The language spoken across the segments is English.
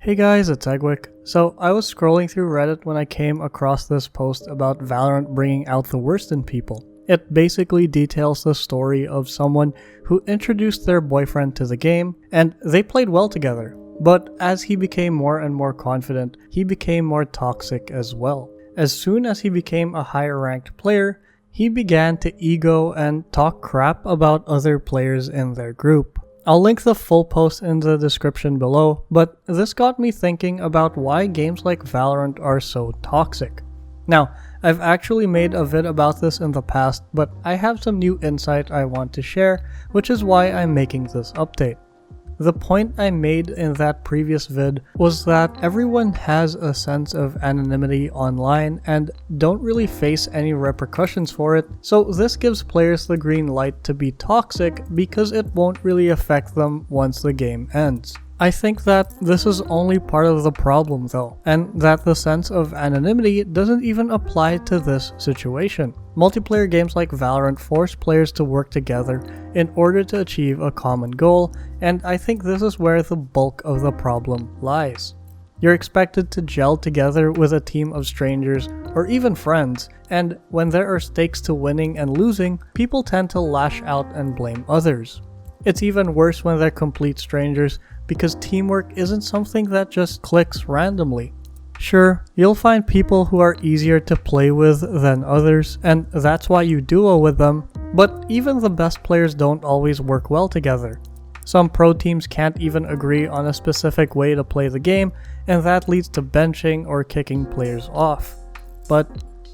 Hey guys, it's Eggwick. So I was scrolling through Reddit when I came across this post about Valorant bringing out the worst in people. It basically details the story of someone who introduced their boyfriend to the game, and they played well together. But as he became more and more confident, he became more toxic as well. As soon as he became a higher ranked player, he began to ego and talk crap about other players in their group. I'll link the full post in the description below, but this got me thinking about why games like Valorant are so toxic. Now, I've actually made a vid about this in the past, but I have some new insight I want to share, which is why I'm making this update. The point I made in that previous vid was that everyone has a sense of anonymity online and don't really face any repercussions for it, so this gives players the green light to be toxic because it won't really affect them once the game ends. I think that this is only part of the problem though, and that the sense of anonymity doesn't even apply to this situation. Multiplayer games like Valorant force players to work together in order to achieve a common goal, and I think this is where the bulk of the problem lies. You're expected to gel together with a team of strangers or even friends, and when there are stakes to winning and losing, people tend to lash out and blame others. It's even worse when they're complete strangers, because teamwork isn't something that just clicks randomly. Sure, you'll find people who are easier to play with than others, and that's why you duo with them, but even the best players don't always work well together. Some pro teams can't even agree on a specific way to play the game, and that leads to benching or kicking players off. But,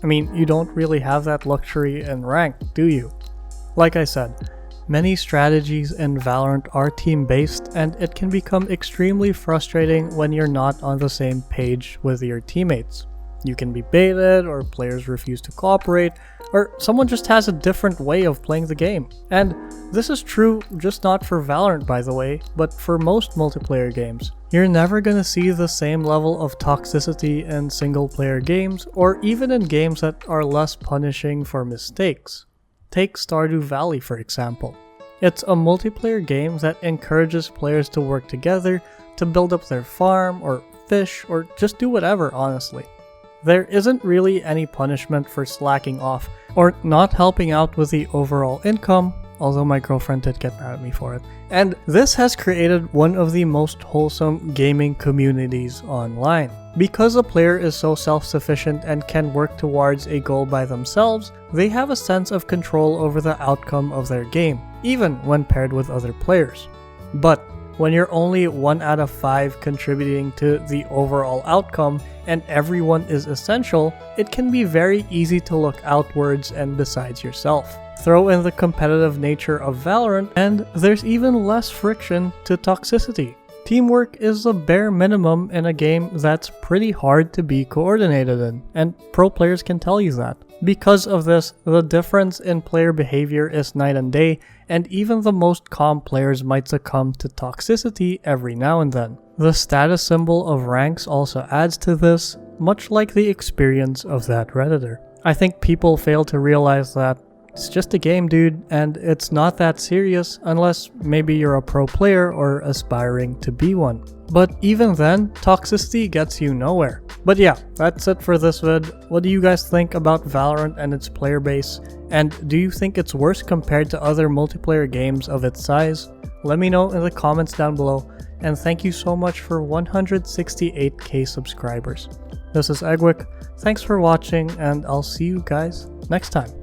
you don't really have that luxury in ranked, do you? Like I said, many strategies in Valorant are team-based, and it can become extremely frustrating when you're not on the same page with your teammates. You can be baited, or players refuse to cooperate, or someone just has a different way of playing the game. And this is true just not for Valorant, by the way, but for most multiplayer games. You're never gonna see the same level of toxicity in single-player games, or even in games that are less punishing for mistakes. Take Stardew Valley for example. It's a multiplayer game that encourages players to work together to build up their farm, or fish, or just do whatever, honestly. There isn't really any punishment for slacking off or not helping out with the overall income, although my girlfriend did get mad at me for it. And this has created one of the most wholesome gaming communities online. Because a player is so self-sufficient and can work towards a goal by themselves, they have a sense of control over the outcome of their game, even when paired with other players. But when you're only 1 out of 5 contributing to the overall outcome and everyone is essential, it can be very easy to look outwards and besides yourself. Throw in the competitive nature of Valorant, and there's even less friction to toxicity. Teamwork is the bare minimum in a game that's pretty hard to be coordinated in, and pro players can tell you that. Because of this, the difference in player behavior is night and day, and even the most calm players might succumb to toxicity every now and then. The status symbol of ranks also adds to this, much like the experience of that Redditor. I think people fail to realize that it's just a game, dude, and it's not that serious unless maybe you're a pro player or aspiring to be one. But even then, toxicity gets you nowhere. But yeah, that's it for this vid. What do you guys think about Valorant and its player base? And do you think it's worse compared to other multiplayer games of its size? Let me know in the comments down below, and thank you so much for 168k subscribers. This is Eggwick, thanks for watching, and I'll see you guys next time.